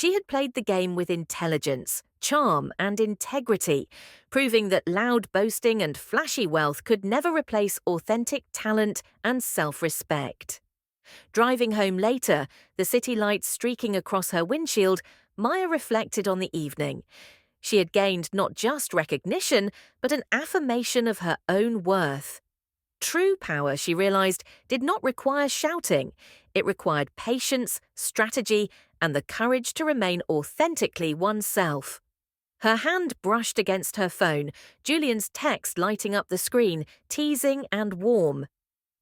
She had played the game with intelligence, charm, and integrity, proving that loud boasting and flashy wealth could never replace authentic talent and self-respect. Driving home later, the city lights streaking across her windshield, Maya reflected on the evening. She had gained not just recognition, but an affirmation of her own worth. True power, she realized, did not require shouting. It required patience, strategy, and the courage to remain authentically oneself. Her hand brushed against her phone, Julian's text lighting up the screen, teasing and warm.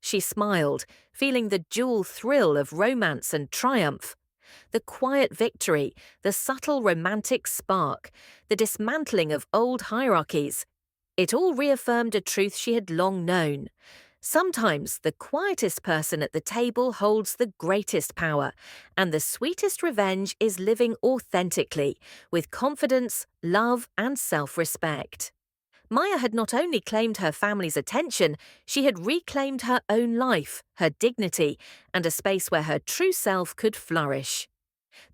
She smiled, feeling the dual thrill of romance and triumph. The quiet victory, the subtle romantic spark, the dismantling of old hierarchies. It all reaffirmed a truth she had long known. Sometimes the quietest person at the table holds the greatest power, and the sweetest revenge is living authentically, with confidence, love, and self-respect. Maya had not only claimed her family's attention, she had reclaimed her own life, her dignity, and a space where her true self could flourish.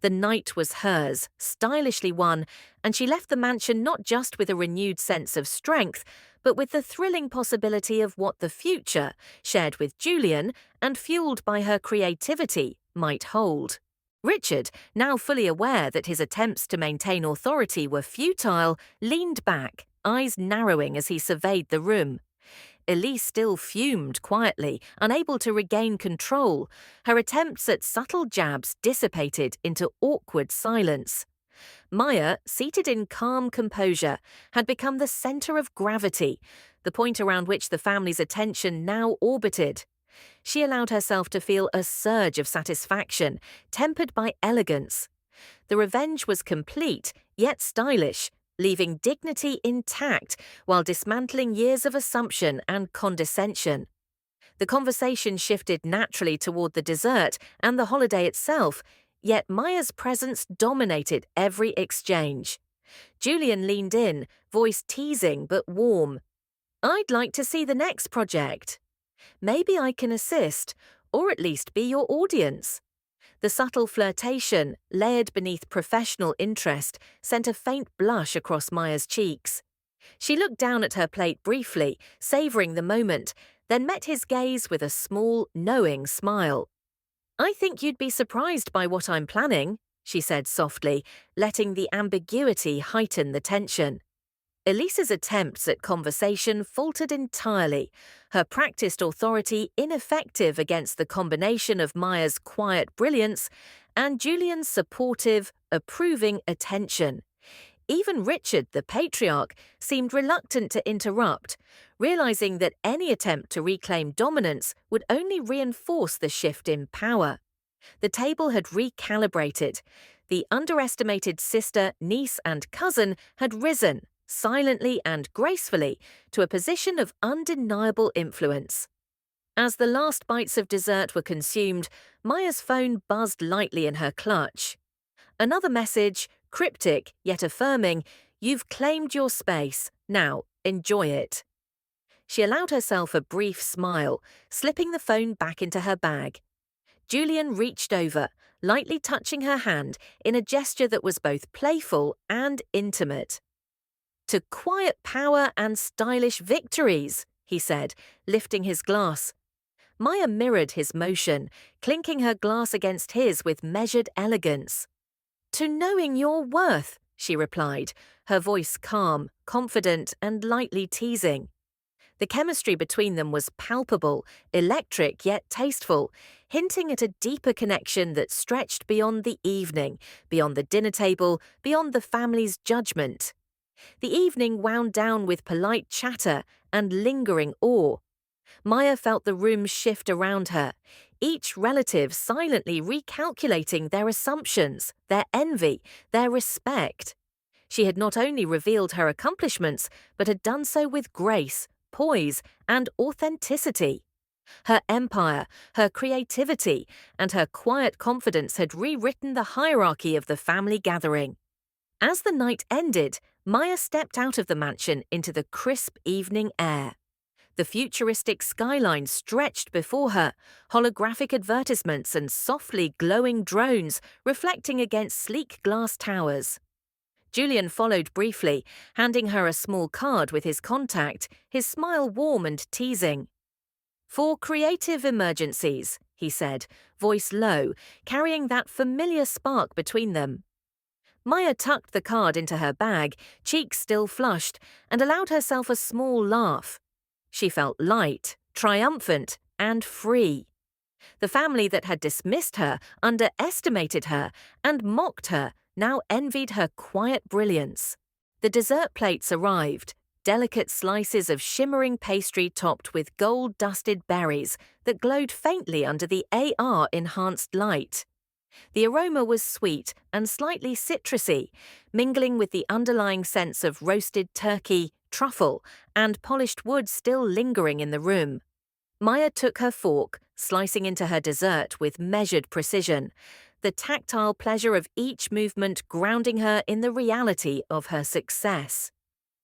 The night was hers, stylishly won, and she left the mansion not just with a renewed sense of strength, but with the thrilling possibility of what the future, shared with Julian and fueled by her creativity, might hold. Richard, now fully aware that his attempts to maintain authority were futile, leaned back, eyes narrowing as he surveyed the room. Elise still fumed quietly, unable to regain control. Her attempts at subtle jabs dissipated into awkward silence. Maya, seated in calm composure, had become the center of gravity, the point around which the family's attention now orbited. She allowed herself to feel a surge of satisfaction, tempered by elegance. The revenge was complete, yet stylish, leaving dignity intact while dismantling years of assumption and condescension. The conversation shifted naturally toward the dessert and the holiday itself, yet Maya's presence dominated every exchange. Julian leaned in, voice teasing but warm. "I'd like to see the next project. Maybe I can assist, or at least be your audience." The subtle flirtation, layered beneath professional interest, sent a faint blush across Maya's cheeks. She looked down at her plate briefly, savoring the moment, then met his gaze with a small, knowing smile. "I think you'd be surprised by what I'm planning," she said softly, letting the ambiguity heighten the tension. Elise's attempts at conversation faltered entirely, her practiced authority ineffective against the combination of Maya's quiet brilliance and Julian's supportive, approving attention. Even Richard, the patriarch, seemed reluctant to interrupt, realizing that any attempt to reclaim dominance would only reinforce the shift in power. The table had recalibrated. The underestimated sister, niece, and cousin had risen, silently and gracefully, to a position of undeniable influence. As the last bites of dessert were consumed, Maya's phone buzzed lightly in her clutch. Another message, cryptic yet affirming, "You've claimed your space. Now, enjoy it." She allowed herself a brief smile, slipping the phone back into her bag. Julian reached over, lightly touching her hand in a gesture that was both playful and intimate. "To quiet power and stylish victories," he said, lifting his glass. Maya mirrored his motion, clinking her glass against his with measured elegance. "To knowing your worth," she replied, her voice calm, confident, and lightly teasing. The chemistry between them was palpable, electric yet tasteful, hinting at a deeper connection that stretched beyond the evening, beyond the dinner table, beyond the family's judgment. The evening wound down with polite chatter and lingering awe. Maya felt the room shift around her, each relative silently recalculating their assumptions, their envy, their respect. She had not only revealed her accomplishments, but had done so with grace, poise, and authenticity. Her empire, her creativity, and her quiet confidence had rewritten the hierarchy of the family gathering. As the night ended, Maya stepped out of the mansion into the crisp evening air. The futuristic skyline stretched before her, holographic advertisements and softly glowing drones reflecting against sleek glass towers. Julian followed briefly, handing her a small card with his contact, his smile warm and teasing. "For creative emergencies," he said, voice low, carrying that familiar spark between them. Maya tucked the card into her bag, cheeks still flushed, and allowed herself a small laugh. She felt light, triumphant, and free. The family that had dismissed her, underestimated her, and mocked her now envied her quiet brilliance. The dessert plates arrived, delicate slices of shimmering pastry topped with gold-dusted berries that glowed faintly under the AR-enhanced light. The aroma was sweet and slightly citrusy, mingling with the underlying sense of roasted turkey, truffle, and polished wood still lingering in the room. Maya took her fork, slicing into her dessert with measured precision, the tactile pleasure of each movement grounding her in the reality of her success.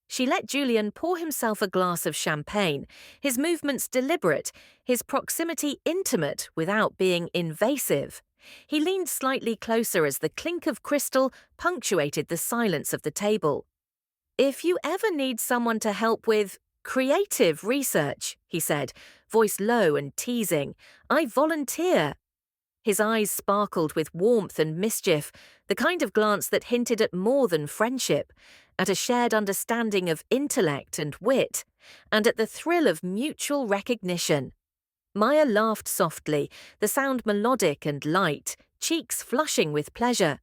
She let Julian pour himself a glass of champagne, his movements deliberate, his proximity intimate without being invasive. He leaned slightly closer as the clink of crystal punctuated the silence of the table. "If you ever need someone to help with creative research," he said, voice low and teasing, "I volunteer." His eyes sparkled with warmth and mischief, the kind of glance that hinted at more than friendship, at a shared understanding of intellect and wit, and at the thrill of mutual recognition. Maya laughed softly, the sound melodic and light, cheeks flushing with pleasure.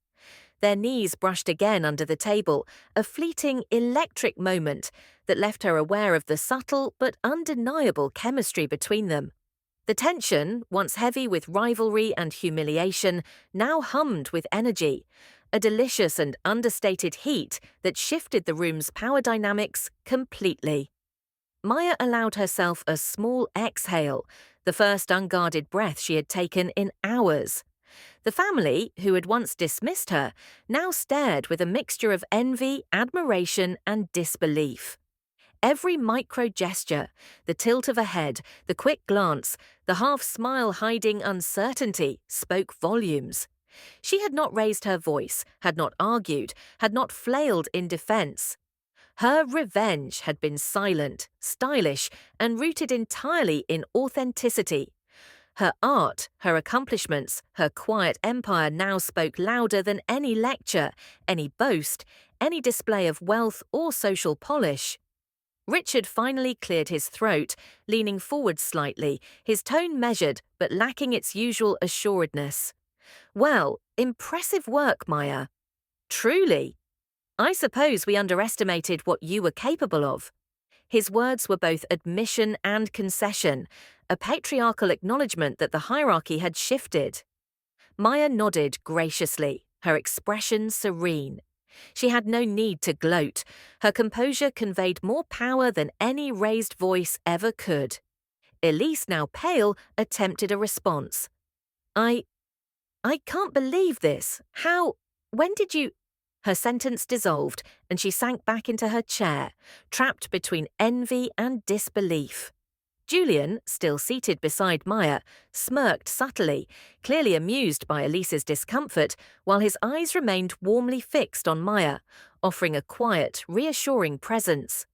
Their knees brushed again under the table, a fleeting, electric moment that left her aware of the subtle but undeniable chemistry between them. The tension, once heavy with rivalry and humiliation, now hummed with energy, a delicious and understated heat that shifted the room's power dynamics completely. Maya allowed herself a small exhale, the first unguarded breath she had taken in hours. The family, who had once dismissed her, now stared with a mixture of envy, admiration, and disbelief. Every micro gesture, the tilt of a head, the quick glance, the half-smile hiding uncertainty, spoke volumes. She had not raised her voice, had not argued, had not flailed in defense. Her revenge had been silent, stylish, and rooted entirely in authenticity. Her art, her accomplishments, her quiet empire now spoke louder than any lecture, any boast, any display of wealth or social polish. Richard finally cleared his throat, leaning forward slightly, his tone measured but lacking its usual assuredness. "Well, impressive work, Maya. Truly. I suppose we underestimated what you were capable of." His words were both admission and concession, a patriarchal acknowledgement that the hierarchy had shifted. Maya nodded graciously, her expression serene. She had no need to gloat. Her composure conveyed more power than any raised voice ever could. Elise, now pale, attempted a response. I can't believe this. When did you—" Her sentence dissolved, and she sank back into her chair, trapped between envy and disbelief. Julian, still seated beside Maya, smirked subtly, clearly amused by Elise's discomfort, while his eyes remained warmly fixed on Maya, offering a quiet, reassuring presence.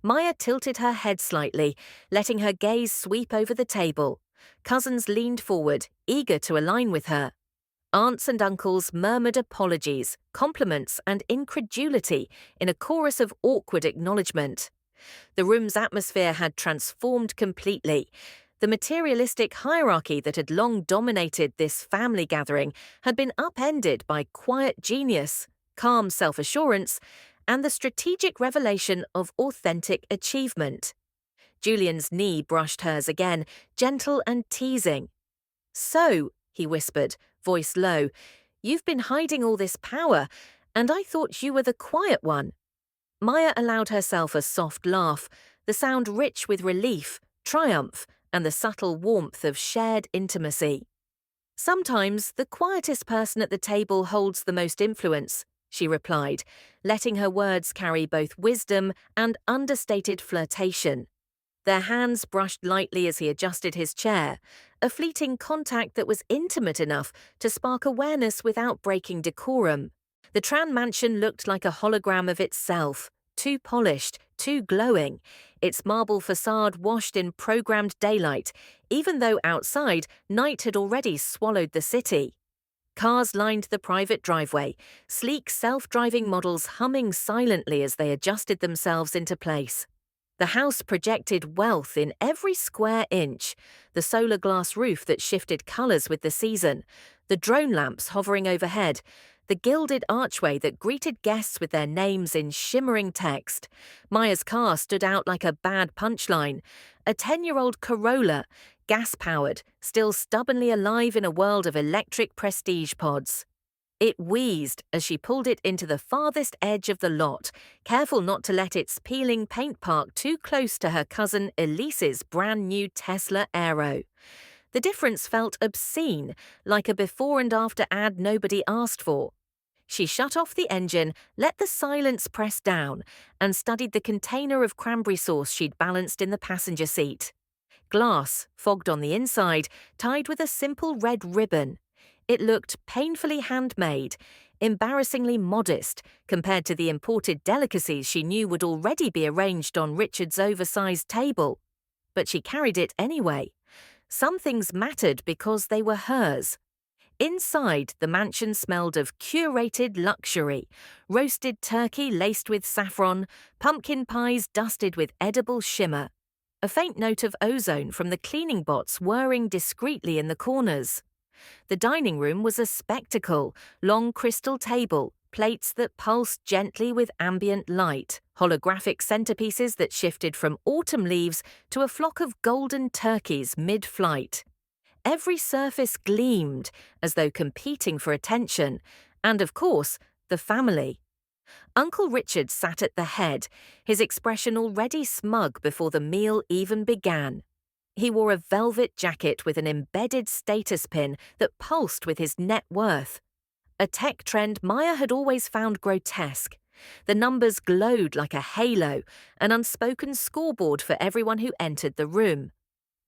Maya tilted her head slightly, letting her gaze sweep over the table. Cousins leaned forward, eager to align with her. Aunts and uncles murmured apologies, compliments, and incredulity in a chorus of awkward acknowledgement. The room's atmosphere had transformed completely. The materialistic hierarchy that had long dominated this family gathering had been upended by quiet genius, calm self-assurance, and the strategic revelation of authentic achievement. Julian's knee brushed hers again, gentle and teasing. "So," he whispered, voice low, "you've been hiding all this power, and I thought you were the quiet one." Maya allowed herself a soft laugh, the sound rich with relief, triumph, and the subtle warmth of shared intimacy. "Sometimes the quietest person at the table holds the most influence," she replied, letting her words carry both wisdom and understated flirtation. Their hands brushed lightly as he adjusted his chair, a fleeting contact that was intimate enough to spark awareness without breaking decorum. The Tran mansion looked like a hologram of itself, too polished, too glowing, its marble facade washed in programmed daylight, even though outside night had already swallowed the city. Cars lined the private driveway, sleek self-driving models humming silently as they adjusted themselves into place. The house projected wealth in every square inch, the solar glass roof that shifted colors with the season, the drone lamps hovering overhead, the gilded archway that greeted guests with their names in shimmering text. Maya's car stood out like a bad punchline, a 10-year-old Corolla, gas-powered, still stubbornly alive in a world of electric prestige pods. It wheezed as she pulled it into the farthest edge of the lot, careful not to let its peeling paint park too close to her cousin Elise's brand-new Tesla Aero. The difference felt obscene, like a before and after ad nobody asked for. She shut off the engine, let the silence press down, and studied the container of cranberry sauce she'd balanced in the passenger seat. Glass, fogged on the inside, tied with a simple red ribbon. It looked painfully handmade, embarrassingly modest compared to the imported delicacies she knew would already be arranged on Richard's oversized table. But she carried it anyway. Some things mattered because they were hers. Inside, the mansion smelled of curated luxury, roasted turkey laced with saffron, pumpkin pies dusted with edible shimmer, a faint note of ozone from the cleaning bots whirring discreetly in the corners. The dining room was a spectacle, long crystal table, plates that pulsed gently with ambient light, holographic centerpieces that shifted from autumn leaves to a flock of golden turkeys mid-flight. Every surface gleamed, as though competing for attention, and of course, the family. Uncle Richard sat at the head, his expression already smug before the meal even began. He wore a velvet jacket with an embedded status pin that pulsed with his net worth. A tech trend Maya had always found grotesque. The numbers glowed like a halo, an unspoken scoreboard for everyone who entered the room.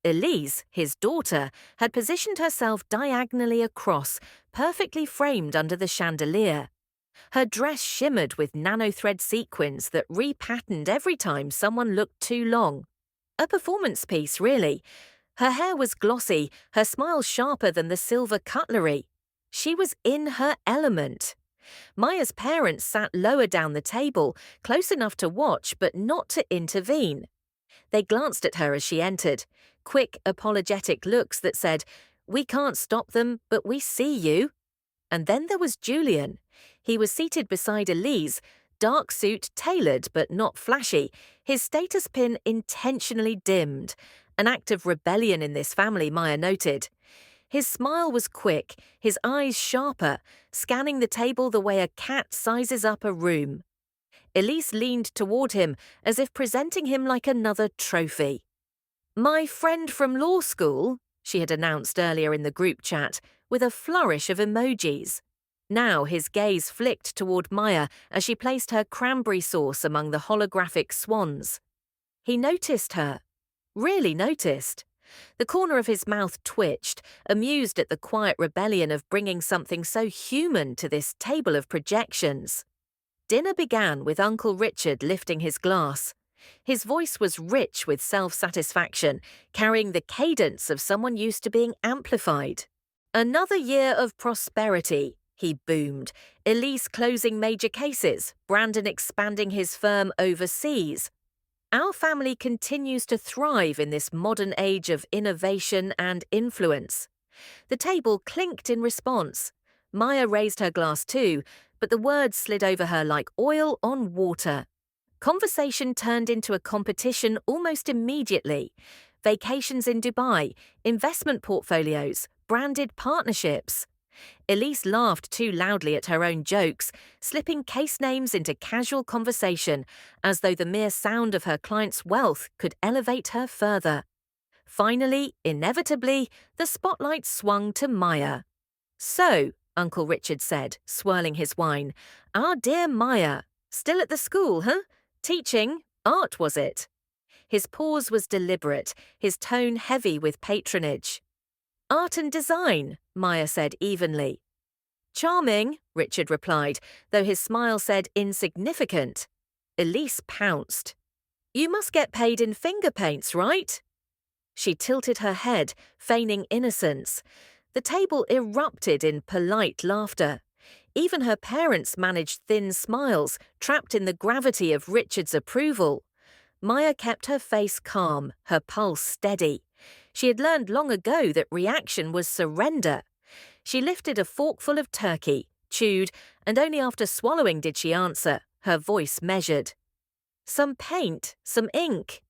Elise, his daughter, had positioned herself diagonally across, perfectly framed under the chandelier. Her dress shimmered with nanothread sequins that repatterned every time someone looked too long. A performance piece, really. Her hair was glossy, her smile sharper than the silver cutlery. She was in her element. Maya's parents sat lower down the table, close enough to watch but not to intervene. They glanced at her as she entered, quick, apologetic looks that said, "We can't stop them, but we see you." And then there was Julian. He was seated beside Elise, dark suit tailored but not flashy, his status pin intentionally dimmed, an act of rebellion in this family, Maya noted. His smile was quick, his eyes sharper, scanning the table the way a cat sizes up a room. Elise leaned toward him as if presenting him like another trophy. "My friend from law school," she had announced earlier in the group chat, with a flourish of emojis. Now his gaze flicked toward Maya as she placed her cranberry sauce among the holographic swans. He noticed her. Really noticed. The corner of his mouth twitched, amused at the quiet rebellion of bringing something so human to this table of projections. Dinner began with Uncle Richard lifting his glass. His voice was rich with self-satisfaction, carrying the cadence of someone used to being amplified. "Another year of prosperity," he boomed, Elise closing major cases, Brandon expanding his firm overseas. "Our family continues to thrive in this modern age of innovation and influence." The table clinked in response. Maya raised her glass too, but the words slid over her like oil on water. Conversation turned into a competition almost immediately. Vacations in Dubai, investment portfolios, branded partnerships. Elise laughed too loudly at her own jokes, slipping case names into casual conversation, as though the mere sound of her client's wealth could elevate her further. Finally, inevitably, the spotlight swung to Maya. "So," Uncle Richard said, swirling his wine, "our dear Maya. Still at the school, huh? Teaching? Art, was it?" His pause was deliberate, his tone heavy with patronage. "Art and design," Maya said evenly. "Charming," Richard replied, though his smile said insignificant. Elise pounced. "You must get paid in finger paints, right?" She tilted her head, feigning innocence. The table erupted in polite laughter. Even her parents managed thin smiles, trapped in the gravity of Richard's approval. Maya kept her face calm, her pulse steady. She had learned long ago that reaction was surrender. She lifted a forkful of turkey, chewed, and only after swallowing did she answer, her voice measured. "Some paint, some ink."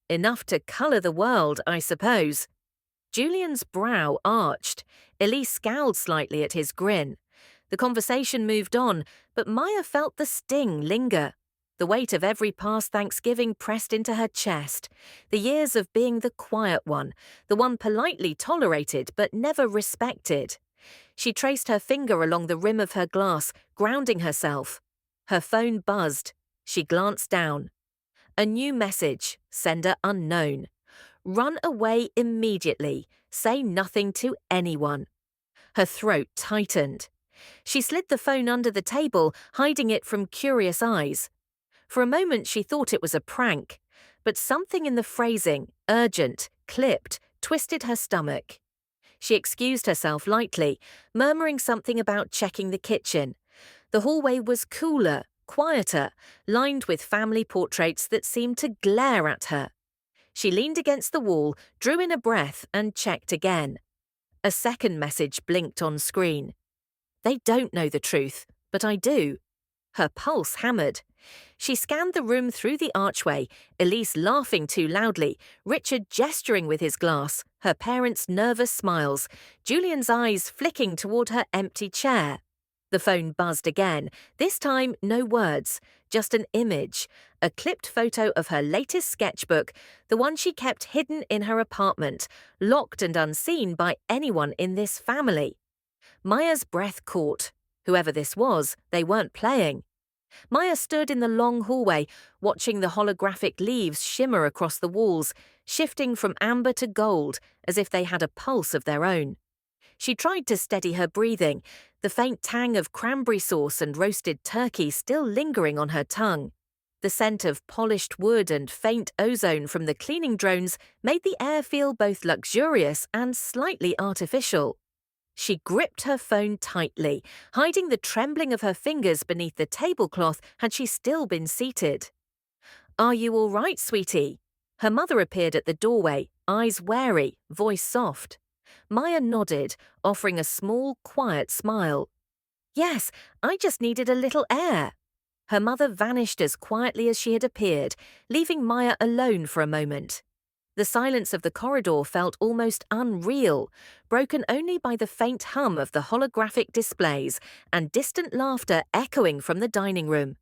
"Enough to colour the world, I suppose." Julian's brow arched. Elise scowled slightly at his grin. The conversation moved on, but Maya felt the sting linger. The weight of every past Thanksgiving pressed into her chest. The years of being the quiet one, the one politely tolerated but never respected. She traced her finger along the rim of her glass, grounding herself. Her phone buzzed. She glanced down. A new message, sender unknown. "Run away immediately. Say nothing to anyone." Her throat tightened. She slid the phone under the table, hiding it from curious eyes. For a moment she thought it was a prank, but something in the phrasing, urgent, clipped, twisted her stomach. She excused herself lightly, murmuring something about checking the kitchen. The hallway was cooler, quieter, lined with family portraits that seemed to glare at her. She leaned against the wall, drew in a breath, and checked again. A second message blinked on screen. "They don't know the truth, but I do." Her pulse hammered. She scanned the room through the archway, Elise laughing too loudly, Richard gesturing with his glass, her parents' nervous smiles, Julian's eyes flicking toward her empty chair. The phone buzzed again, this time no words, just an image, a clipped photo of her latest sketchbook, the one she kept hidden in her apartment, locked and unseen by anyone in this family. Maya's breath caught. Whoever this was, they weren't playing. Maya stood in the long hallway, watching the holographic leaves shimmer across the walls, shifting from amber to gold, as if they had a pulse of their own. She tried to steady her breathing, the faint tang of cranberry sauce and roasted turkey still lingering on her tongue. The scent of polished wood and faint ozone from the cleaning drones made the air feel both luxurious and slightly artificial. She gripped her phone tightly, hiding the trembling of her fingers beneath the tablecloth had she still been seated. "Are you all right, sweetie?" Her mother appeared at the doorway, eyes wary, voice soft. Maya nodded, offering a small, quiet smile. "Yes, I just needed a little air." Her mother vanished as quietly as she had appeared, leaving Maya alone for a moment. The silence of the corridor felt almost unreal, broken only by the faint hum of the holographic displays and distant laughter echoing from the dining room.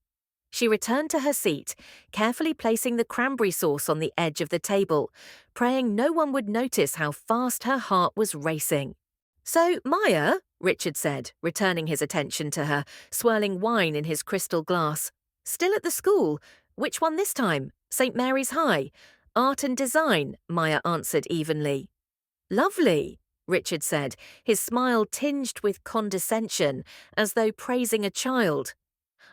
She returned to her seat, carefully placing the cranberry sauce on the edge of the table, praying no one would notice how fast her heart was racing. "So, Maya," Richard said, returning his attention to her, swirling wine in his crystal glass. "Still at the school? Which one this time? St. Mary's High? Art and design," Maya answered evenly. "Lovely," Richard said, his smile tinged with condescension, as though praising a child.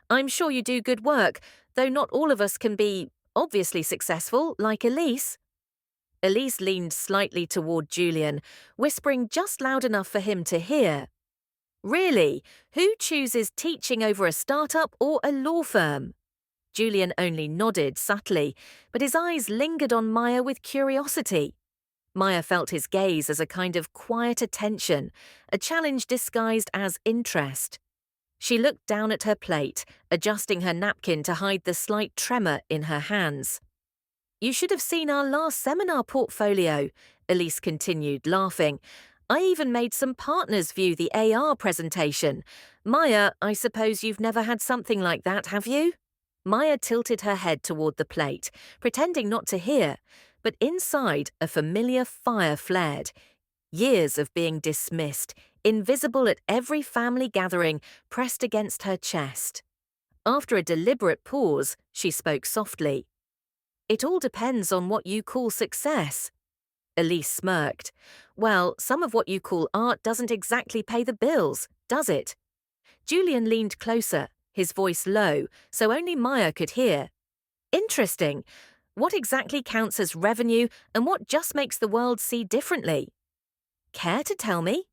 "I'm sure you do good work, though not all of us can be obviously successful, like Elise." Elise leaned slightly toward Julian, whispering just loud enough for him to hear. "Really, who chooses teaching over a startup or a law firm?" Julian only nodded subtly, but his eyes lingered on Maya with curiosity. Maya felt his gaze as a kind of quiet attention, a challenge disguised as interest. She looked down at her plate, adjusting her napkin to hide the slight tremor in her hands. "You should have seen our last seminar portfolio," Elise continued, laughing. "I even made some partners view the AR presentation. Maya, I suppose you've never had something like that, have you?" Maya tilted her head toward the plate, pretending not to hear, but inside a familiar fire flared. Years of being dismissed, invisible at every family gathering, pressed against her chest. After a deliberate pause, she spoke softly. It all depends on what you call success. Elise smirked. Well, some of what you call art doesn't exactly pay the bills, does it? Julian leaned closer, his voice low, so only Maya could hear. Interesting. What exactly counts as revenue and what just makes the world see differently? Care to tell me?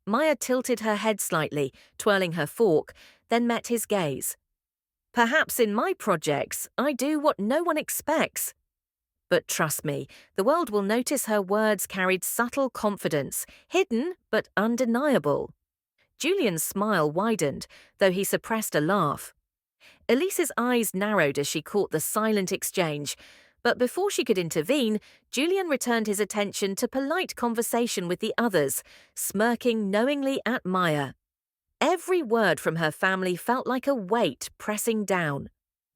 Maya tilted her head slightly, twirling her fork, then met his gaze. Perhaps in my projects, I do what no one expects. But trust me, the world will notice her words carried subtle confidence, hidden but undeniable. Julian's smile widened, though he suppressed a laugh. Elise's eyes narrowed as she caught the silent exchange, but before she could intervene, Julian returned his attention to polite conversation with the others, smirking knowingly at Maya. Every word from her family felt like a weight pressing down.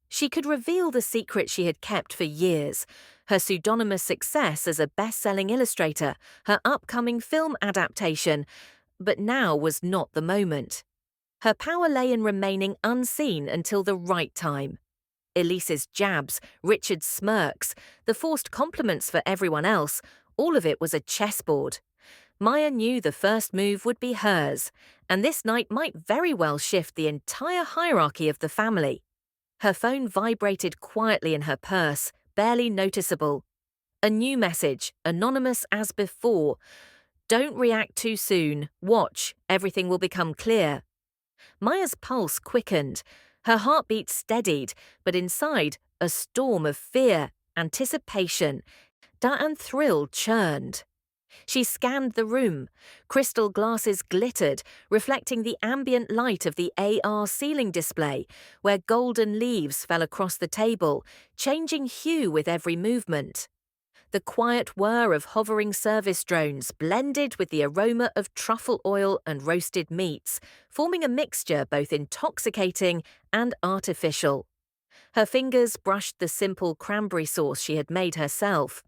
She could reveal the secret she had kept for years, her pseudonymous success as a best-selling illustrator, her upcoming film adaptation, but now was not the moment. Her power lay in remaining unseen until the right time. Elise's jabs, Richard's smirks, the forced compliments for everyone else, all of it was a chessboard. Maya knew the first move would be hers, and this night might very well shift the entire hierarchy of the family. Her phone vibrated quietly in her purse, barely noticeable. A new message, anonymous as before. Don't react too soon. Watch. Everything will become clear. Maya's pulse quickened. Her heartbeat steadied, but inside, a storm of fear, anticipation, and thrill churned. She scanned the room. Crystal glasses glittered, reflecting the ambient light of the AR ceiling display, where golden leaves fell across the table, changing hue with every movement. The quiet whir of hovering service drones blended with the aroma of truffle oil and roasted meats, forming a mixture both intoxicating and artificial. Her fingers brushed the simple cranberry sauce she had made herself.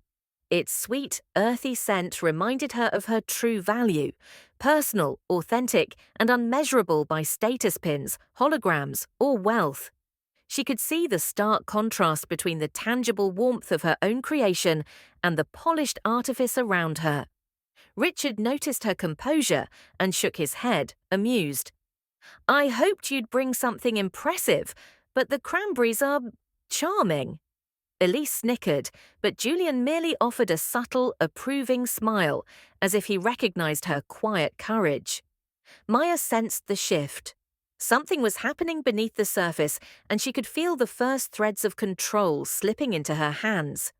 Its sweet, earthy scent reminded her of her true value, personal, authentic, and unmeasurable by status pins, holograms, or wealth. She could see the stark contrast between the tangible warmth of her own creation and the polished artifice around her. Richard noticed her composure and shook his head, amused. I hoped you'd bring something impressive, but the cranberries are charming. Elise snickered, but Julian merely offered a subtle, approving smile, as if he recognized her quiet courage. Maya sensed the shift. Something was happening beneath the surface, and she could feel the first threads of control slipping into her hands.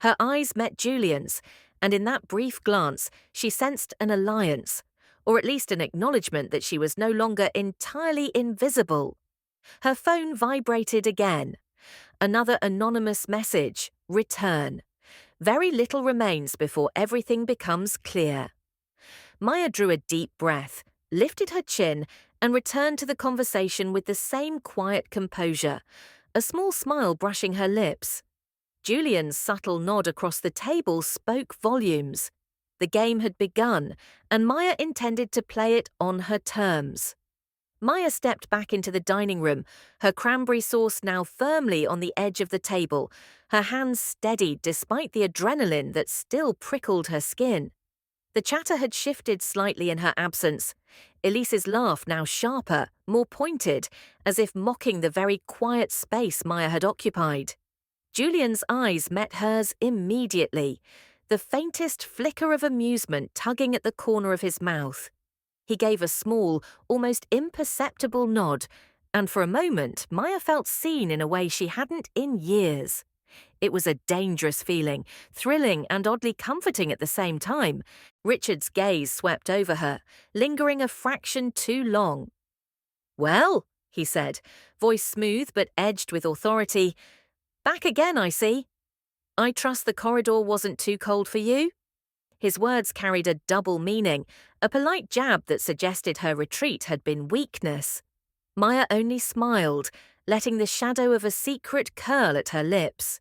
Her eyes met Julian's, and in that brief glance, she sensed an alliance, or at least an acknowledgement that she was no longer entirely invisible. Her phone vibrated again. Another anonymous message, return. Very little remains before everything becomes clear. Maya drew a deep breath, lifted her chin, and returned to the conversation with the same quiet composure, a small smile brushing her lips. Julian's subtle nod across the table spoke volumes. The game had begun, and Maya intended to play it on her terms. Maya stepped back into the dining room, her cranberry sauce now firmly on the edge of the table, her hands steadied despite the adrenaline that still prickled her skin. The chatter had shifted slightly in her absence, Elise's laugh now sharper, more pointed, as if mocking the very quiet space Maya had occupied. Julian's eyes met hers immediately, the faintest flicker of amusement tugging at the corner of his mouth. He gave a small, almost imperceptible nod, and for a moment Maya felt seen in a way she hadn't in years. It was a dangerous feeling, thrilling and oddly comforting at the same time. Richard's gaze swept over her, lingering a fraction too long. Well, he said, voice smooth but edged with authority, back again, I see. I trust the corridor wasn't too cold for you? His words carried a double meaning, a polite jab that suggested her retreat had been weakness. Maya only smiled, letting the shadow of a secret curl at her lips.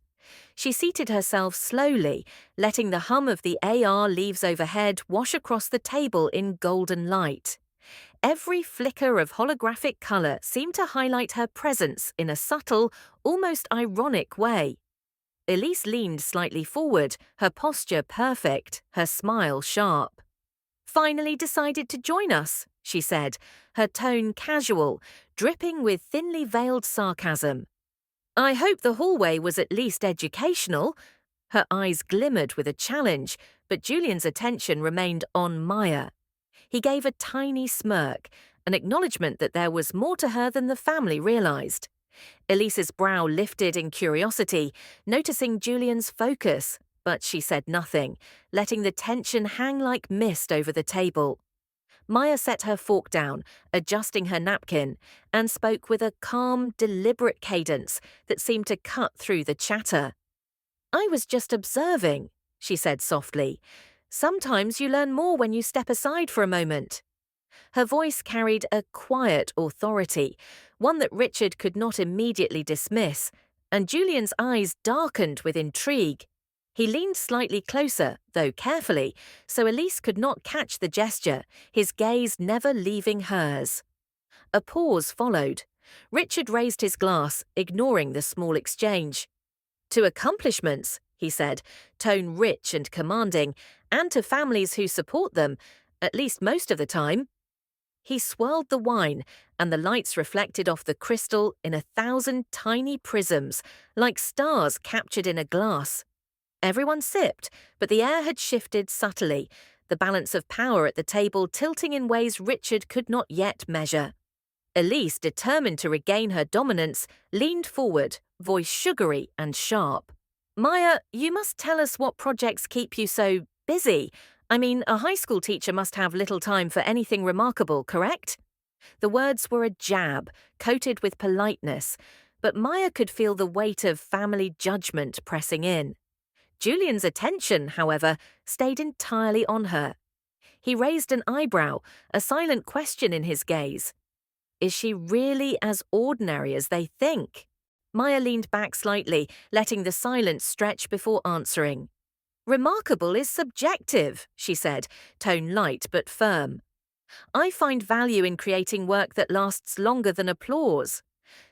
She seated herself slowly, letting the hum of the AR leaves overhead wash across the table in golden light. Every flicker of holographic color seemed to highlight her presence in a subtle, almost ironic way. Elise leaned slightly forward, her posture perfect, her smile sharp. "Finally decided to join us," she said, her tone casual, dripping with thinly veiled sarcasm. "I hope the hallway was at least educational." Her eyes glimmered with a challenge, but Julian's attention remained on Maya. He gave a tiny smirk, an acknowledgement that there was more to her than the family realized. Elise's brow lifted in curiosity, noticing Julian's focus, but she said nothing, letting the tension hang like mist over the table. Maya set her fork down, adjusting her napkin, and spoke with a calm, deliberate cadence that seemed to cut through the chatter. "I was just observing," she said softly. "Sometimes you learn more when you step aside for a moment." Her voice carried a quiet authority, one that Richard could not immediately dismiss, and Julian's eyes darkened with intrigue. He leaned slightly closer, though carefully, so Elise could not catch the gesture, his gaze never leaving hers. A pause followed. Richard raised his glass, ignoring the small exchange. "To accomplishments," he said, tone rich and commanding, "and to families who support them, at least most of the time." He swirled the wine, and the lights reflected off the crystal in 1,000 tiny prisms, like stars captured in a glass. Everyone sipped, but the air had shifted subtly, the balance of power at the table tilting in ways Richard could not yet measure. Elise, determined to regain her dominance, leaned forward, voice sugary and sharp. "Maya, you must tell us what projects keep you so busy. I mean, a high school teacher must have little time for anything remarkable, correct?" The words were a jab, coated with politeness, but Maya could feel the weight of family judgment pressing in. Julian's attention, however, stayed entirely on her. He raised an eyebrow, a silent question in his gaze. Is she really as ordinary as they think? Maya leaned back slightly, letting the silence stretch before answering. "Remarkable is subjective," she said, tone light but firm. "I find value in creating work that lasts longer than applause.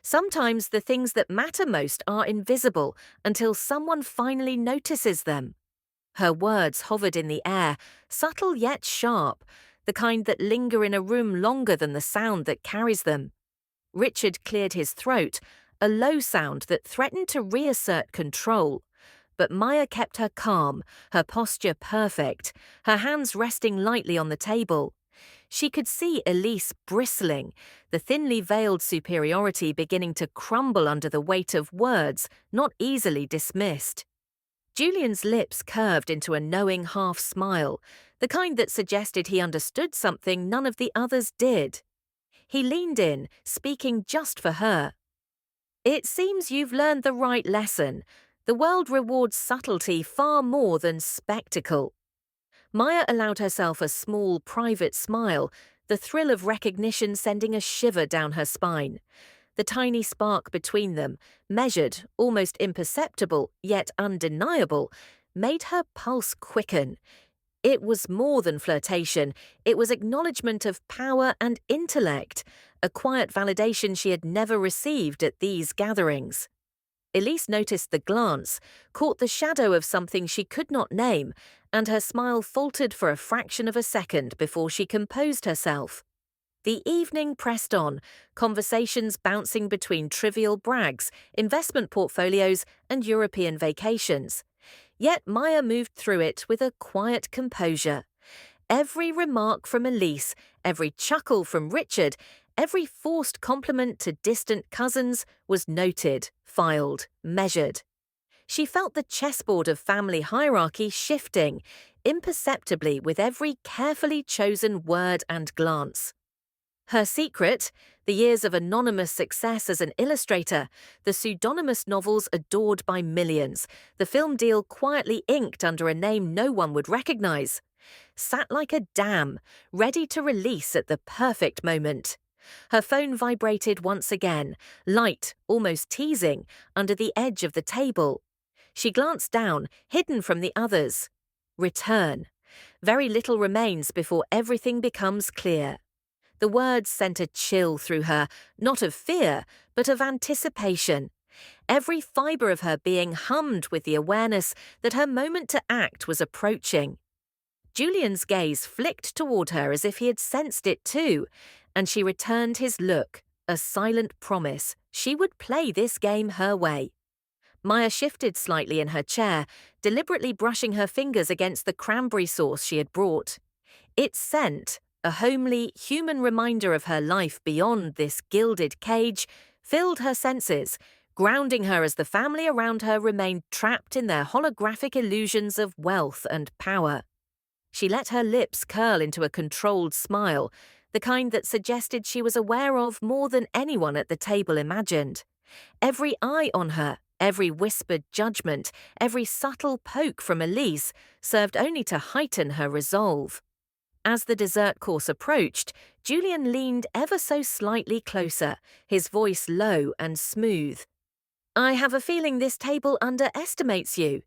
Sometimes the things that matter most are invisible until someone finally notices them." Her words hovered in the air, subtle yet sharp, the kind that linger in a room longer than the sound that carries them. Richard cleared his throat, a low sound that threatened to reassert control. But Maya kept her calm, her posture perfect, her hands resting lightly on the table. She could see Elise bristling, the thinly veiled superiority beginning to crumble under the weight of words not easily dismissed. Julian's lips curved into a knowing half-smile, the kind that suggested he understood something none of the others did. He leaned in, speaking just for her. "It seems you've learned the right lesson. The world rewards subtlety far more than spectacle." Maya allowed herself a small, private smile, the thrill of recognition sending a shiver down her spine. The tiny spark between them, measured, almost imperceptible, yet undeniable, made her pulse quicken. It was more than flirtation, it was acknowledgement of power and intellect, a quiet validation she had never received at these gatherings. Elise noticed the glance, caught the shadow of something she could not name, and her smile faltered for a fraction of a second before she composed herself. The evening pressed on, conversations bouncing between trivial brags, investment portfolios, and European vacations. Yet Maya moved through it with a quiet composure. Every remark from Elise, every chuckle from Richard, every forced compliment to distant cousins was noted, filed, measured. She felt the chessboard of family hierarchy shifting, imperceptibly with every carefully chosen word and glance. Her secret, the years of anonymous success as an illustrator, the pseudonymous novels adored by millions, the film deal quietly inked under a name no one would recognize, sat like a dam, ready to release at the perfect moment. Her phone vibrated once again, light, almost teasing, under the edge of the table. She glanced down, hidden from the others. Return. Very little remains before everything becomes clear. The words sent a chill through her, not of fear, but of anticipation. Every fibre of her being hummed with the awareness that her moment to act was approaching. Julian's gaze flicked toward her as if he had sensed it too, and she returned his look, a silent promise she would play this game her way. Maya shifted slightly in her chair, deliberately brushing her fingers against the cranberry sauce she had brought. Its scent, a homely, human reminder of her life beyond this gilded cage, filled her senses, grounding her as the family around her remained trapped in their holographic illusions of wealth and power. She let her lips curl into a controlled smile, the kind that suggested she was aware of more than anyone at the table imagined. Every eye on her, every whispered judgment, every subtle poke from Elise served only to heighten her resolve. As the dessert course approached, Julian leaned ever so slightly closer, his voice low and smooth. "I have a feeling this table underestimates you."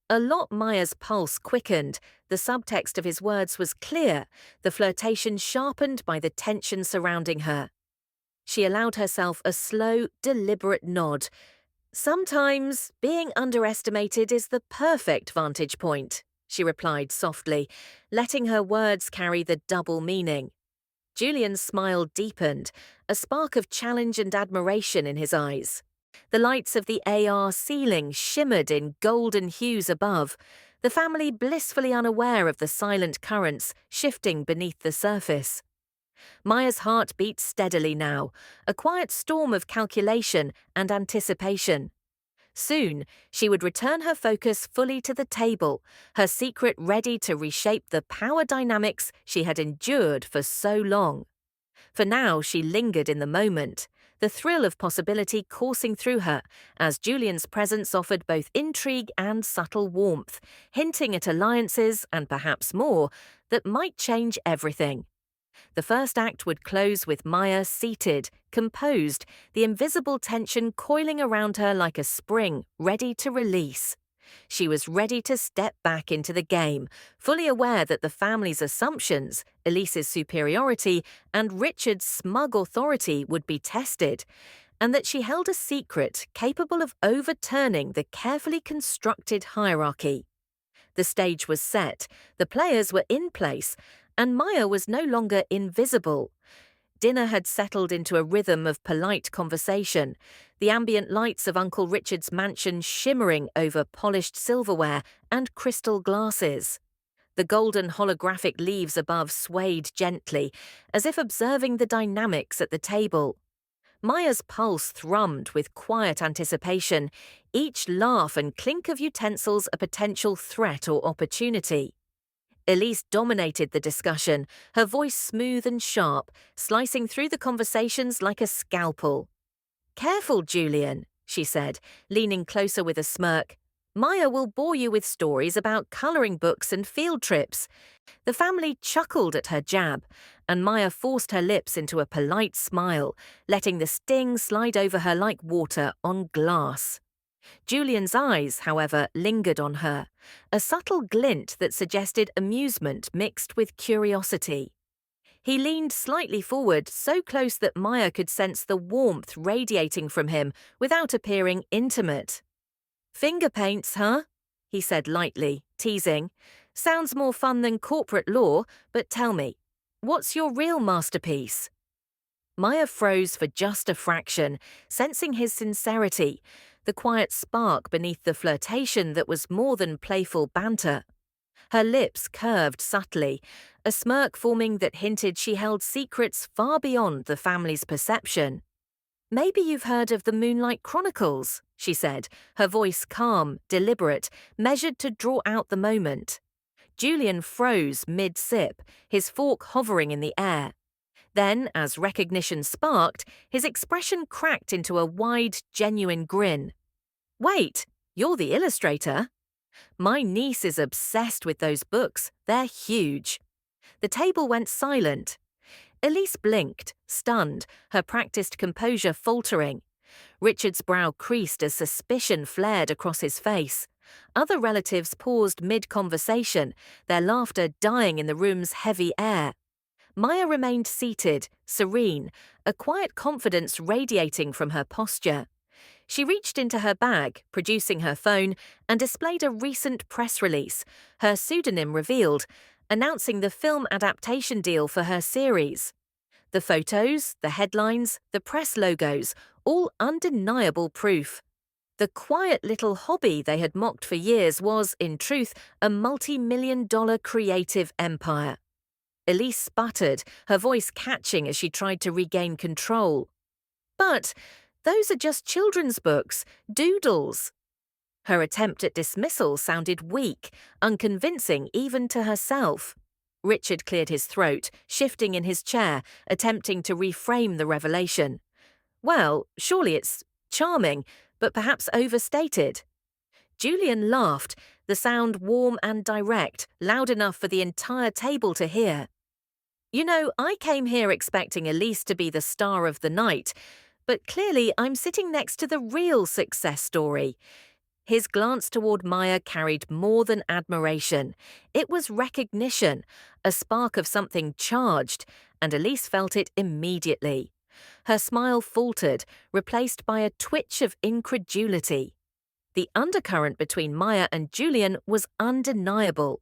A lot Maya's pulse quickened, the subtext of his words was clear, the flirtation sharpened by the tension surrounding her. She allowed herself a slow, deliberate nod. "Sometimes being underestimated is the perfect vantage point," she replied softly, letting her words carry the double meaning. Julian's smile deepened, a spark of challenge and admiration in his eyes. The lights of the AR ceiling shimmered in golden hues above, the family blissfully unaware of the silent currents shifting beneath the surface. Maya's heart beat steadily now, a quiet storm of calculation and anticipation. Soon, she would return her focus fully to the table, her secret ready to reshape the power dynamics she had endured for so long. For now, she lingered in the moment, the thrill of possibility coursing through her, as Julian's presence offered both intrigue and subtle warmth, hinting at alliances, and perhaps more, that might change everything. The first act would close with Maya seated, composed, the invisible tension coiling around her like a spring, ready to release. She was ready to step back into the game, fully aware that the family's assumptions, Elise's superiority, and Richard's smug authority would be tested, and that she held a secret capable of overturning the carefully constructed hierarchy. The stage was set, the players were in place, and Maya was no longer invisible. Dinner had settled into a rhythm of polite conversation, the ambient lights of Uncle Richard's mansion shimmering over polished silverware and crystal glasses. The golden holographic leaves above swayed gently, as if observing the dynamics at the table. Maya's pulse thrummed with quiet anticipation, each laugh and clink of utensils a potential threat or opportunity. Elise dominated the discussion, her voice smooth and sharp, slicing through the conversations like a scalpel. "Careful, Julian," she said, leaning closer with a smirk. "Maya will bore you with stories about colouring books and field trips." The family chuckled at her jab, and Maya forced her lips into a polite smile, letting the sting slide over her like water on glass. Julian's eyes, however, lingered on her, a subtle glint that suggested amusement mixed with curiosity. He leaned slightly forward, so close that Maya could sense the warmth radiating from him without appearing intimate. "Finger paints, huh?" he said lightly, teasing. "Sounds more fun than corporate law, but tell me, what's your real masterpiece?" Maya froze for just a fraction, sensing his sincerity, the quiet spark beneath the flirtation that was more than playful banter. Her lips curved subtly, a smirk forming that hinted she held secrets far beyond the family's perception. "Maybe you've heard of the Moonlight Chronicles," she said, her voice calm, deliberate, measured to draw out the moment. Julian froze mid-sip, his fork hovering in the air. Then, as recognition sparked, his expression cracked into a wide, genuine grin. "Wait, you're the illustrator?" "My niece is obsessed with those books. They're huge." The table went silent. Elise blinked, stunned, her practiced composure faltering. Richard's brow creased as suspicion flared across his face. Other relatives paused mid-conversation, their laughter dying in the room's heavy air. Maya remained seated, serene, a quiet confidence radiating from her posture. She reached into her bag, producing her phone, and displayed a recent press release, her pseudonym revealed, announcing the film adaptation deal for her series. The photos, the headlines, the press logos, all undeniable proof. The quiet little hobby they had mocked for years was, in truth, a multi-million-dollar creative empire. Elise sputtered, her voice catching as she tried to regain control. But those are just children's books, doodles. Her attempt at dismissal sounded weak, unconvincing even to herself. Richard cleared his throat, shifting in his chair, attempting to reframe the revelation. Well, surely it's charming, but perhaps overstated. Julian laughed, the sound warm and direct, loud enough for the entire table to hear. You know, I came here expecting Elise to be the star of the night, but clearly I'm sitting next to the real success story. His glance toward Maya carried more than admiration. It was recognition, a spark of something charged, and Elise felt it immediately. Her smile faltered, replaced by a twitch of incredulity. The undercurrent between Maya and Julian was undeniable.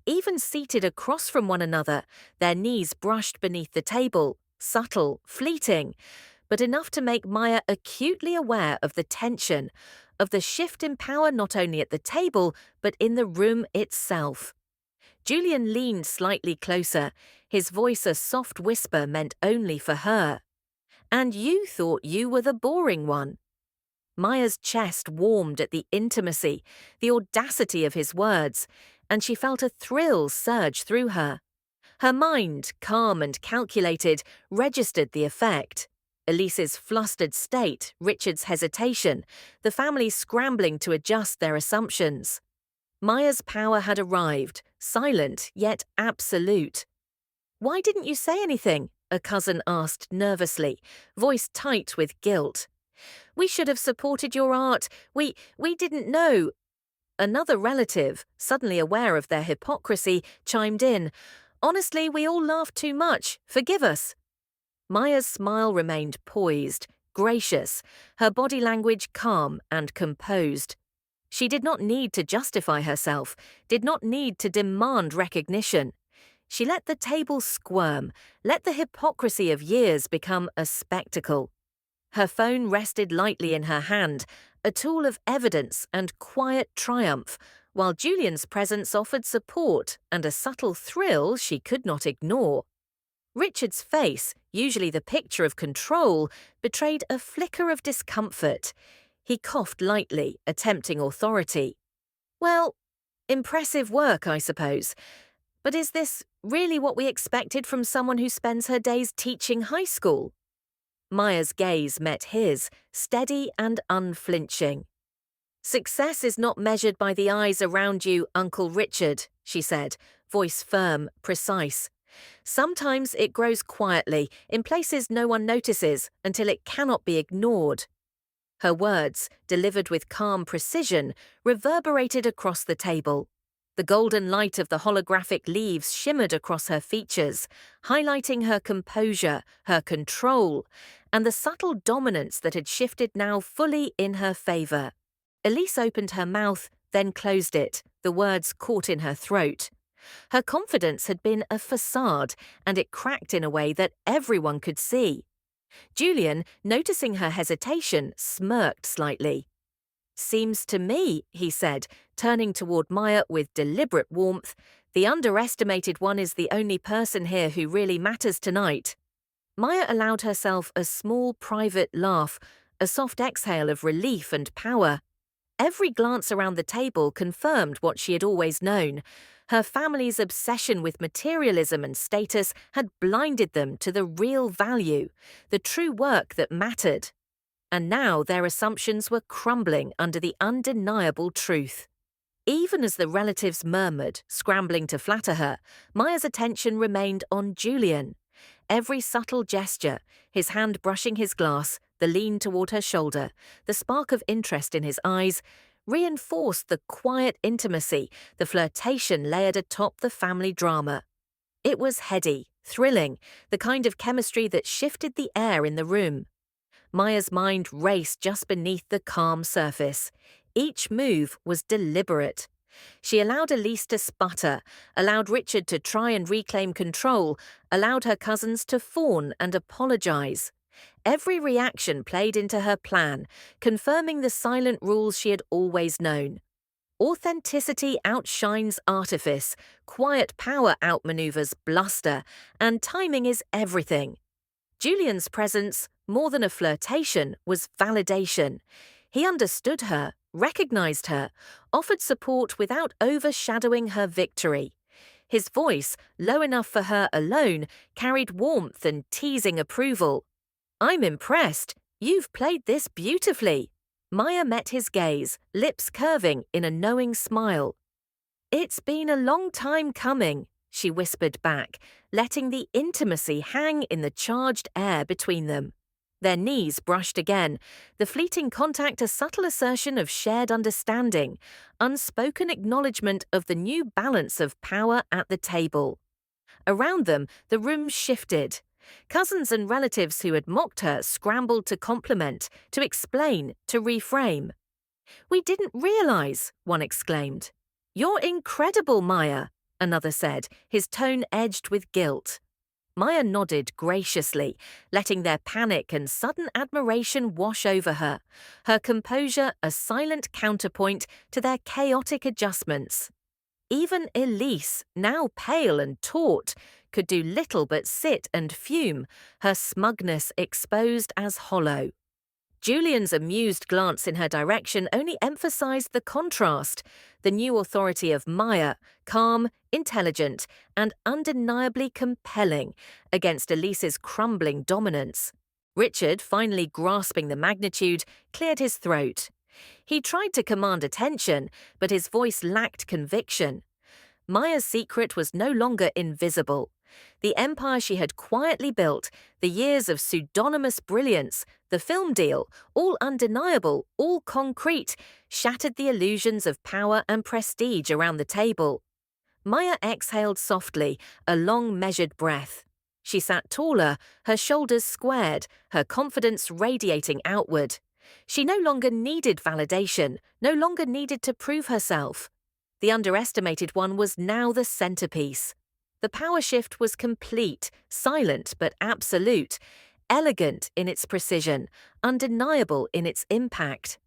Even seated across from one another, their knees brushed beneath the table, subtle, fleeting, but enough to make Maya acutely aware of the tension, of the shift in power not only at the table, but in the room itself. Julian leaned slightly closer, his voice a soft whisper meant only for her. And you thought you were the boring one. Maya's chest warmed at the intimacy, the audacity of his words, and she felt a thrill surge through her. Her mind, calm and calculated, registered the effect. Elise's flustered state, Richard's hesitation, the family scrambling to adjust their assumptions. Maya's power had arrived, silent yet absolute. "Why didn't you say anything?" a cousin asked nervously, voice tight with guilt. "We should have supported your art. We didn't know." Another relative, suddenly aware of their hypocrisy, chimed in. "Honestly, we all laughed too much. Forgive us." Maya's smile remained poised, gracious, her body language calm and composed. She did not need to justify herself, did not need to demand recognition. She let the table squirm, let the hypocrisy of years become a spectacle. Her phone rested lightly in her hand, a tool of evidence and quiet triumph, while Julian's presence offered support and a subtle thrill she could not ignore. Richard's face, usually the picture of control, betrayed a flicker of discomfort. He coughed lightly, attempting authority. "Well, impressive work, I suppose. But is this really what we expected from someone who spends her days teaching high school?" Maya's gaze met his, steady and unflinching. "Success is not measured by the eyes around you, Uncle Richard," she said, voice firm, precise. "Sometimes it grows quietly, in places no one notices, until it cannot be ignored." Her words, delivered with calm precision, reverberated across the table. The golden light of the holographic leaves shimmered across her features, highlighting her composure, her control, and the subtle dominance that had shifted now fully in her favor. Elise opened her mouth, then closed it, the words caught in her throat. Her confidence had been a facade, and it cracked in a way that everyone could see. Julian, noticing her hesitation, smirked slightly. "Seems to me," he said, turning toward Maya with deliberate warmth, "the underestimated one is the only person here who really matters tonight." Maya allowed herself a small private laugh, a soft exhale of relief and power. Every glance around the table confirmed what she had always known. Her family's obsession with materialism and status had blinded them to the real value, the true work that mattered. And now their assumptions were crumbling under the undeniable truth. Even as the relatives murmured, scrambling to flatter her, Maya's attention remained on Julian. Every subtle gesture, his hand brushing his glass, the lean toward her shoulder, the spark of interest in his eyes, reinforced the quiet intimacy, the flirtation layered atop the family drama. It was heady, thrilling, the kind of chemistry that shifted the air in the room. Maya's mind raced just beneath the calm surface. Each move was deliberate. She allowed Elise to sputter, allowed Richard to try and reclaim control, allowed her cousins to fawn and apologize. Every reaction played into her plan, confirming the silent rules she had always known. Authenticity outshines artifice, quiet power outmaneuvers bluster, and timing is everything. Julian's presence, more than a flirtation, was validation. He understood her, recognized her, offered support without overshadowing her victory. His voice, low enough for her alone, carried warmth and teasing approval. "I'm impressed. You've played this beautifully." Maya met his gaze, lips curving in a knowing smile. "It's been a long time coming," she whispered back, letting the intimacy hang in the charged air between them. Their knees brushed again, the fleeting contact a subtle assertion of shared understanding, unspoken acknowledgement of the new balance of power at the table. Around them, the room shifted. Cousins and relatives who had mocked her scrambled to compliment, to explain, to reframe. "We didn't realize," one exclaimed. "You're incredible, Maya," another said, his tone edged with guilt. Maya nodded graciously, letting their panic and sudden admiration wash over her, her composure a silent counterpoint to their chaotic adjustments. Even Elise, now pale and taut, could do little but sit and fume, her smugness exposed as hollow. Julian's amused glance in her direction only emphasized the contrast, the new authority of Maya, calm, intelligent, and undeniably compelling, against Elise's crumbling dominance. Richard, finally grasping the magnitude, cleared his throat. He tried to command attention, but his voice lacked conviction. Maya's secret was no longer invisible. The empire she had quietly built, the years of pseudonymous brilliance, the film deal, all undeniable, all concrete, shattered the illusions of power and prestige around the table. Maya exhaled softly, a long measured breath. She sat taller, her shoulders squared, her confidence radiating outward. She no longer needed validation, no longer needed to prove herself. The underestimated one was now the centerpiece. The power shift was complete, silent but absolute, elegant in its precision, undeniable in its impact.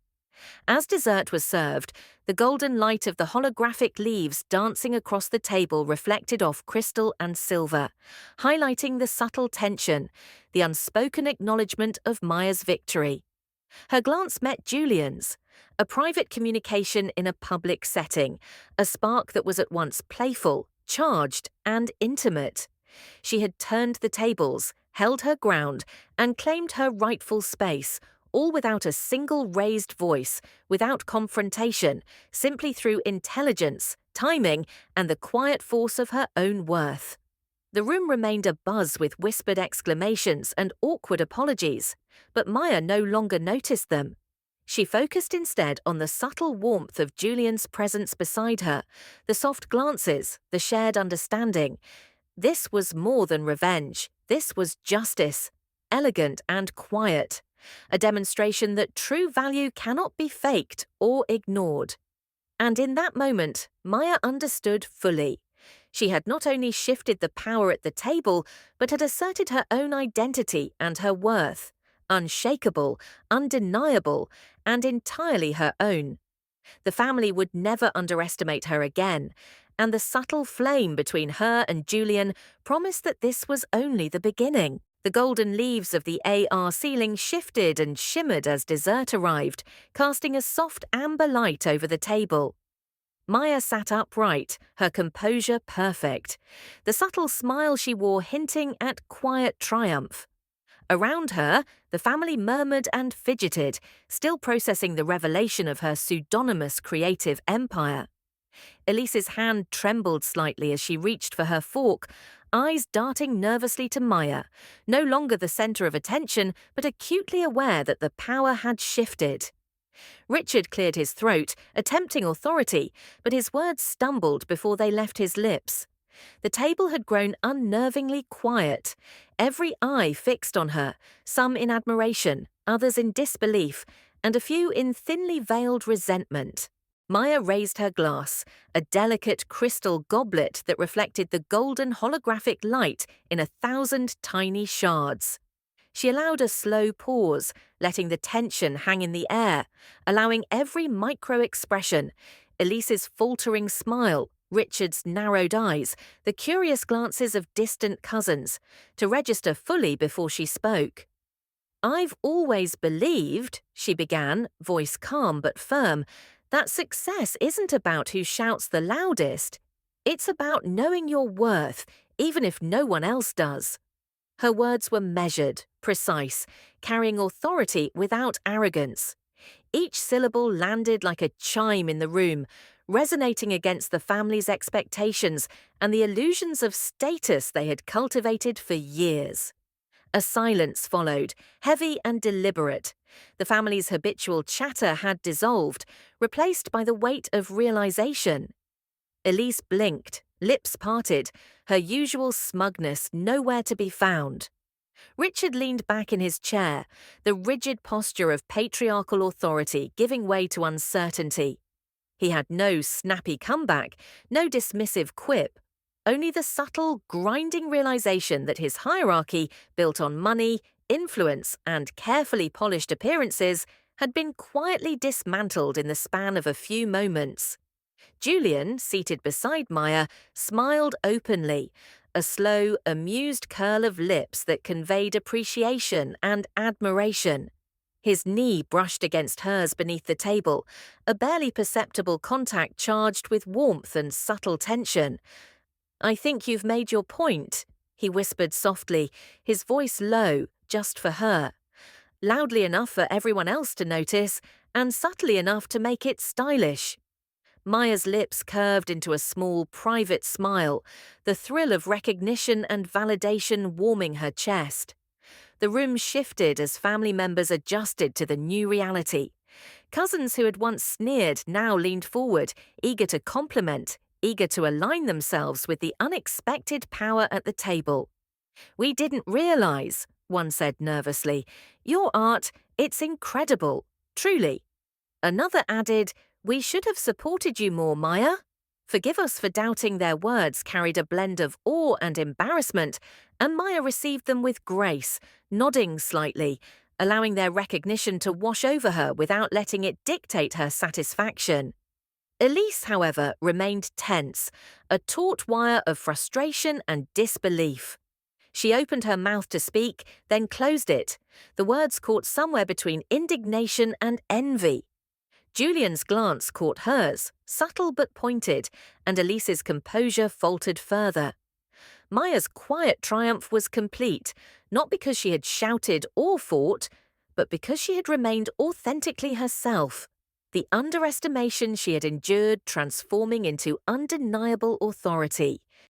As dessert was served, the golden light of the holographic leaves dancing across the table reflected off crystal and silver, highlighting the subtle tension, the unspoken acknowledgement of Maya's victory. Her glance met Julian's, a private communication in a public setting, a spark that was at once playful, charged, and intimate. She had turned the tables, held her ground, and claimed her rightful space, all without a single raised voice, without confrontation, simply through intelligence, timing, and the quiet force of her own worth. The room remained abuzz with whispered exclamations and awkward apologies, but Maya no longer noticed them. She focused instead on the subtle warmth of Julian's presence beside her, the soft glances, the shared understanding. This was more than revenge. This was justice, elegant and quiet, a demonstration that true value cannot be faked or ignored. And in that moment, Maya understood fully. She had not only shifted the power at the table, but had asserted her own identity and her worth, unshakable, undeniable, and entirely her own. The family would never underestimate her again, and the subtle flame between her and Julian promised that this was only the beginning. The golden leaves of the AR ceiling shifted and shimmered as dessert arrived, casting a soft amber light over the table. Maya sat upright, her composure perfect, the subtle smile she wore hinting at quiet triumph. Around her, the family murmured and fidgeted, still processing the revelation of her pseudonymous creative empire. Elise's hand trembled slightly as she reached for her fork, eyes darting nervously to Maya, no longer the center of attention, but acutely aware that the power had shifted. Richard cleared his throat, attempting authority, but his words stumbled before they left his lips. The table had grown unnervingly quiet, every eye fixed on her, some in admiration, others in disbelief, and a few in thinly veiled resentment. Maya raised her glass, a delicate crystal goblet that reflected the golden holographic light in 1,000 tiny shards. She allowed a slow pause, letting the tension hang in the air, allowing every micro-expression, Elise's faltering smile, Richard's narrowed eyes, the curious glances of distant cousins, to register fully before she spoke. "I've always believed," she began, voice calm but firm, "that success isn't about who shouts the loudest. It's about knowing your worth, even if no one else does." Her words were measured, precise, carrying authority without arrogance. Each syllable landed like a chime in the room, resonating against the family's expectations and the illusions of status they had cultivated for years. A silence followed, heavy and deliberate. The family's habitual chatter had dissolved, replaced by the weight of realization. Elise blinked, lips parted, her usual smugness nowhere to be found. Richard leaned back in his chair, the rigid posture of patriarchal authority giving way to uncertainty. He had no snappy comeback, no dismissive quip, only the subtle, grinding realization that his hierarchy, built on money, influence, and carefully polished appearances, had been quietly dismantled in the span of a few moments. Julian, seated beside Maya, smiled openly, a slow, amused curl of lips that conveyed appreciation and admiration. His knee brushed against hers beneath the table, a barely perceptible contact charged with warmth and subtle tension. "I think you've made your point," he whispered softly, his voice low, just for her. Loudly enough for everyone else to notice, and subtly enough to make it stylish. Maya's lips curved into a small, private smile, the thrill of recognition and validation warming her chest. The room shifted as family members adjusted to the new reality. Cousins who had once sneered now leaned forward, eager to compliment, eager to align themselves with the unexpected power at the table. "We didn't realize," one said nervously. "Your art, it's incredible, truly." Another added, "We should have supported you more, Maya." Forgive us for doubting their words carried a blend of awe and embarrassment, and Maya received them with grace, nodding slightly, allowing their recognition to wash over her without letting it dictate her satisfaction. Elise, however, remained tense, a taut wire of frustration and disbelief. She opened her mouth to speak, then closed it, the words caught somewhere between indignation and envy. Julian's glance caught hers, subtle but pointed, and Elise's composure faltered further. Maya's quiet triumph was complete, not because she had shouted or fought, but because she had remained authentically herself, the underestimation she had endured transforming into undeniable authority.